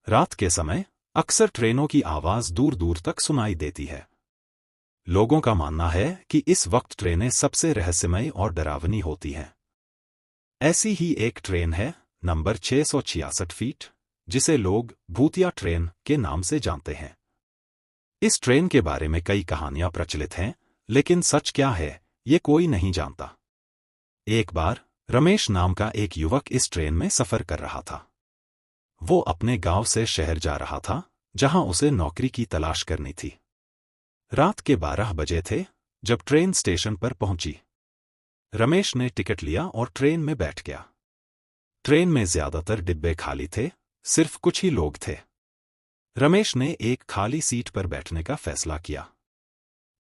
रात के समय अक्सर ट्रेनों की आवाज दूर दूर तक सुनाई देती है। लोगों का मानना है कि इस वक्त ट्रेनें सबसे रहस्यमय और डरावनी होती हैं। ऐसी ही एक ट्रेन है नंबर 666 फीट, जिसे लोग भूतिया ट्रेन के नाम से जानते हैं। इस ट्रेन के बारे में कई कहानियां प्रचलित हैं, लेकिन सच क्या है ये कोई नहीं जानता। एक बार रमेश नाम का एक युवक इस ट्रेन में सफर कर रहा था। वो अपने गांव से शहर जा रहा था, जहां उसे नौकरी की तलाश करनी थी। रात के 12 बजे थे जब ट्रेन स्टेशन पर पहुंची। रमेश ने टिकट लिया और ट्रेन में बैठ गया। ट्रेन में ज्यादातर डिब्बे खाली थे, सिर्फ कुछ ही लोग थे। रमेश ने एक खाली सीट पर बैठने का फैसला किया।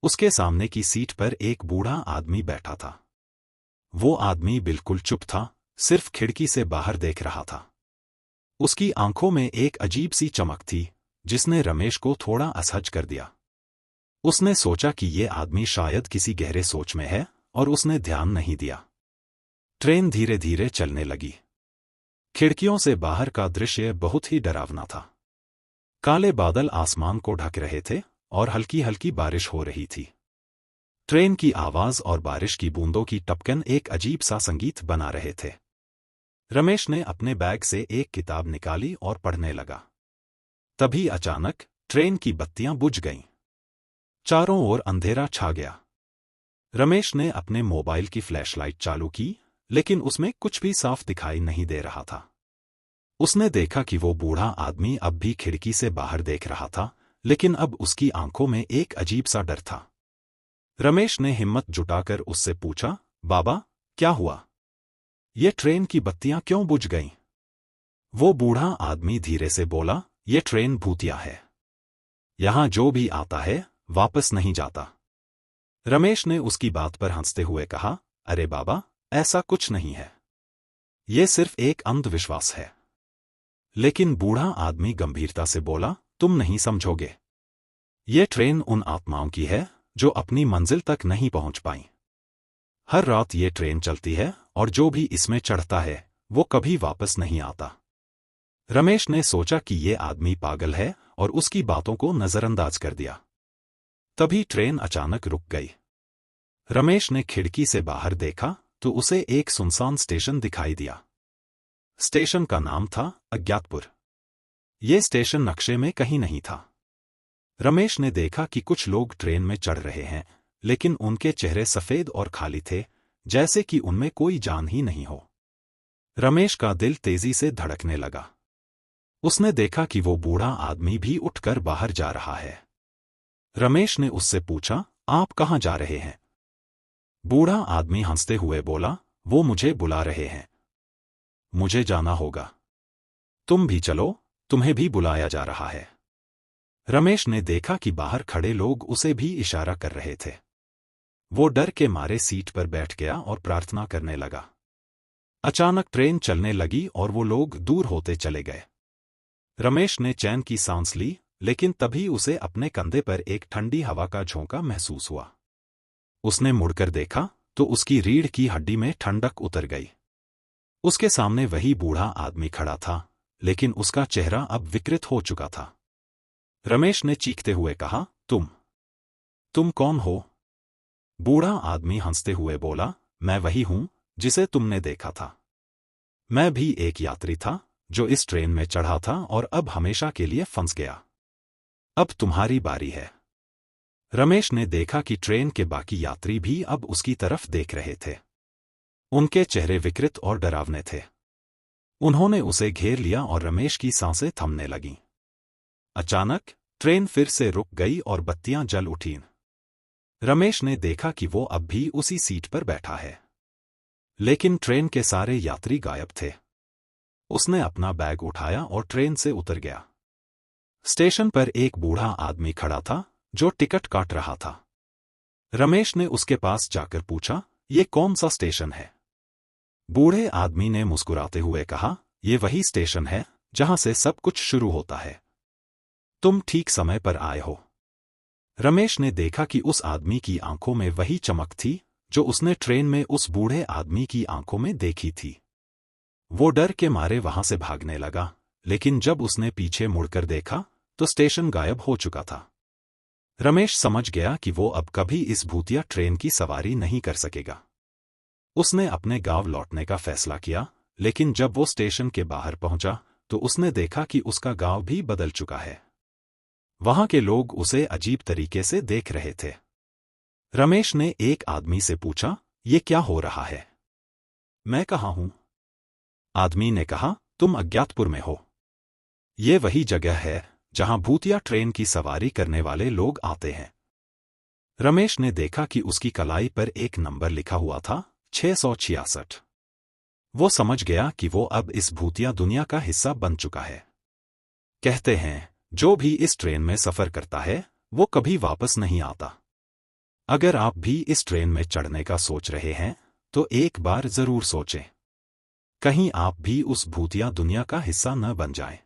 उसके सामने की सीट पर एक बूढ़ा आदमी बैठा था। वो आदमी बिल्कुल चुप था, सिर्फ खिड़की से बाहर देख रहा था। उसकी आंखों में एक अजीब सी चमक थी, जिसने रमेश को थोड़ा असहज कर दिया। उसने सोचा कि ये आदमी शायद किसी गहरे सोच में है, और उसने ध्यान नहीं दिया। ट्रेन धीरे धीरे चलने लगी। खिड़कियों से बाहर का दृश्य बहुत ही डरावना था। काले बादल आसमान को ढक रहे थे और हल्की हल्की बारिश हो रही थी। ट्रेन की आवाज और बारिश की बूंदों की टपकन एक अजीब सा संगीत बना रहे थे। रमेश ने अपने बैग से एक किताब निकाली और पढ़ने लगा। तभी अचानक ट्रेन की बत्तियां बुझ गईं। चारों ओर अंधेरा छा गया। रमेश ने अपने मोबाइल की फ्लैशलाइट चालू की, लेकिन उसमें कुछ भी साफ दिखाई नहीं दे रहा था। उसने देखा कि वो बूढ़ा आदमी अब भी खिड़की से बाहर देख रहा था, लेकिन अब उसकी आंखों में एक अजीब सा डर था। रमेश ने हिम्मत जुटाकर उससे पूछा, बाबा, क्या हुआ? ये ट्रेन की बत्तियां क्यों बुझ गईं? वो बूढ़ा आदमी धीरे से बोला, ये ट्रेन भूतिया है। यहां जो भी आता है वापस नहीं जाता। रमेश ने उसकी बात पर हंसते हुए कहा, अरे बाबा, ऐसा कुछ नहीं है। ये सिर्फ एक अंधविश्वास है। लेकिन बूढ़ा आदमी गंभीरता से बोला, तुम नहीं समझोगे। ये ट्रेन उन आत्माओं की है जो अपनी मंजिल तक नहीं पहुंच पाई। हर रात ये ट्रेन चलती है और जो भी इसमें चढ़ता है वो कभी वापस नहीं आता। रमेश ने सोचा कि ये आदमी पागल है और उसकी बातों को नजरअंदाज कर दिया। तभी ट्रेन अचानक रुक गई। रमेश ने खिड़की से बाहर देखा तो उसे एक सुनसान स्टेशन दिखाई दिया। स्टेशन का नाम था अज्ञातपुर। ये स्टेशन नक्शे में कहीं नहीं था। रमेश ने देखा कि कुछ लोग ट्रेन में चढ़ रहे हैं, लेकिन उनके चेहरे सफेद और खाली थे, जैसे कि उनमें कोई जान ही नहीं हो। रमेश का दिल तेजी से धड़कने लगा। उसने देखा कि वो बूढ़ा आदमी भी उठकर बाहर जा रहा है। रमेश ने उससे पूछा, आप कहाँ जा रहे हैं? बूढ़ा आदमी हंसते हुए बोला, वो मुझे बुला रहे हैं। मुझे जाना होगा। तुम भी चलो, तुम्हें भी बुलाया जा रहा है। रमेश ने देखा कि बाहर खड़े लोग उसे भी इशारा कर रहे थे। वो डर के मारे सीट पर बैठ गया और प्रार्थना करने लगा। अचानक ट्रेन चलने लगी और वो लोग दूर होते चले गए। रमेश ने चैन की सांस ली, लेकिन तभी उसे अपने कंधे पर एक ठंडी हवा का झोंका महसूस हुआ। उसने मुड़कर देखा तो उसकी रीढ़ की हड्डी में ठंडक उतर गई। उसके सामने वही बूढ़ा आदमी खड़ा था, लेकिन उसका चेहरा अब विकृत हो चुका था। रमेश ने चीखते हुए कहा, तुम कौन हो? बूढ़ा आदमी हंसते हुए बोला, मैं वही हूं जिसे तुमने देखा था। मैं भी एक यात्री था जो इस ट्रेन में चढ़ा था और अब हमेशा के लिए फंस गया। अब तुम्हारी बारी है। रमेश ने देखा कि ट्रेन के बाकी यात्री भी अब उसकी तरफ देख रहे थे। उनके चेहरे विकृत और डरावने थे। उन्होंने उसे घेर लिया और रमेश की सांसें थमने लगीं। अचानक ट्रेन फिर से रुक गई और बत्तियां जल उठीं। रमेश ने देखा कि वो अब भी उसी सीट पर बैठा है, लेकिन ट्रेन के सारे यात्री गायब थे। उसने अपना बैग उठाया और ट्रेन से उतर गया। स्टेशन पर एक बूढ़ा आदमी खड़ा था जो टिकट काट रहा था। रमेश ने उसके पास जाकर पूछा, ये कौन सा स्टेशन है? बूढ़े आदमी ने मुस्कुराते हुए कहा, ये वही स्टेशन है जहां से सब कुछ शुरू होता है। तुम ठीक समय पर आए हो। रमेश ने देखा कि उस आदमी की आंखों में वही चमक थी जो उसने ट्रेन में उस बूढ़े आदमी की आंखों में देखी थी। वो डर के मारे वहां से भागने लगा, लेकिन जब उसने पीछे मुड़कर देखा तो स्टेशन गायब हो चुका था। रमेश समझ गया कि वो अब कभी इस भूतिया ट्रेन की सवारी नहीं कर सकेगा। उसने अपने गांव लौटने का फैसला किया, लेकिन जब वो स्टेशन के बाहर पहुंचा तो उसने देखा कि उसका गांव भी बदल चुका है। वहां के लोग उसे अजीब तरीके से देख रहे थे। रमेश ने एक आदमी से पूछा, ये क्या हो रहा है? मैं कहाँ हूं? आदमी ने कहा, तुम अज्ञातपुर में हो। ये वही जगह है जहां भूतिया ट्रेन की सवारी करने वाले लोग आते हैं। रमेश ने देखा कि उसकी कलाई पर एक नंबर लिखा हुआ था, 666। वो समझ गया कि वो अब इस भूतिया दुनिया का हिस्सा बन चुका है। कहते हैं, जो भी इस ट्रेन में सफर करता है वो कभी वापस नहीं आता। अगर आप भी इस ट्रेन में चढ़ने का सोच रहे हैं तो एक बार जरूर सोचें, कहीं आप भी उस भूतिया दुनिया का हिस्सा न बन जाएं।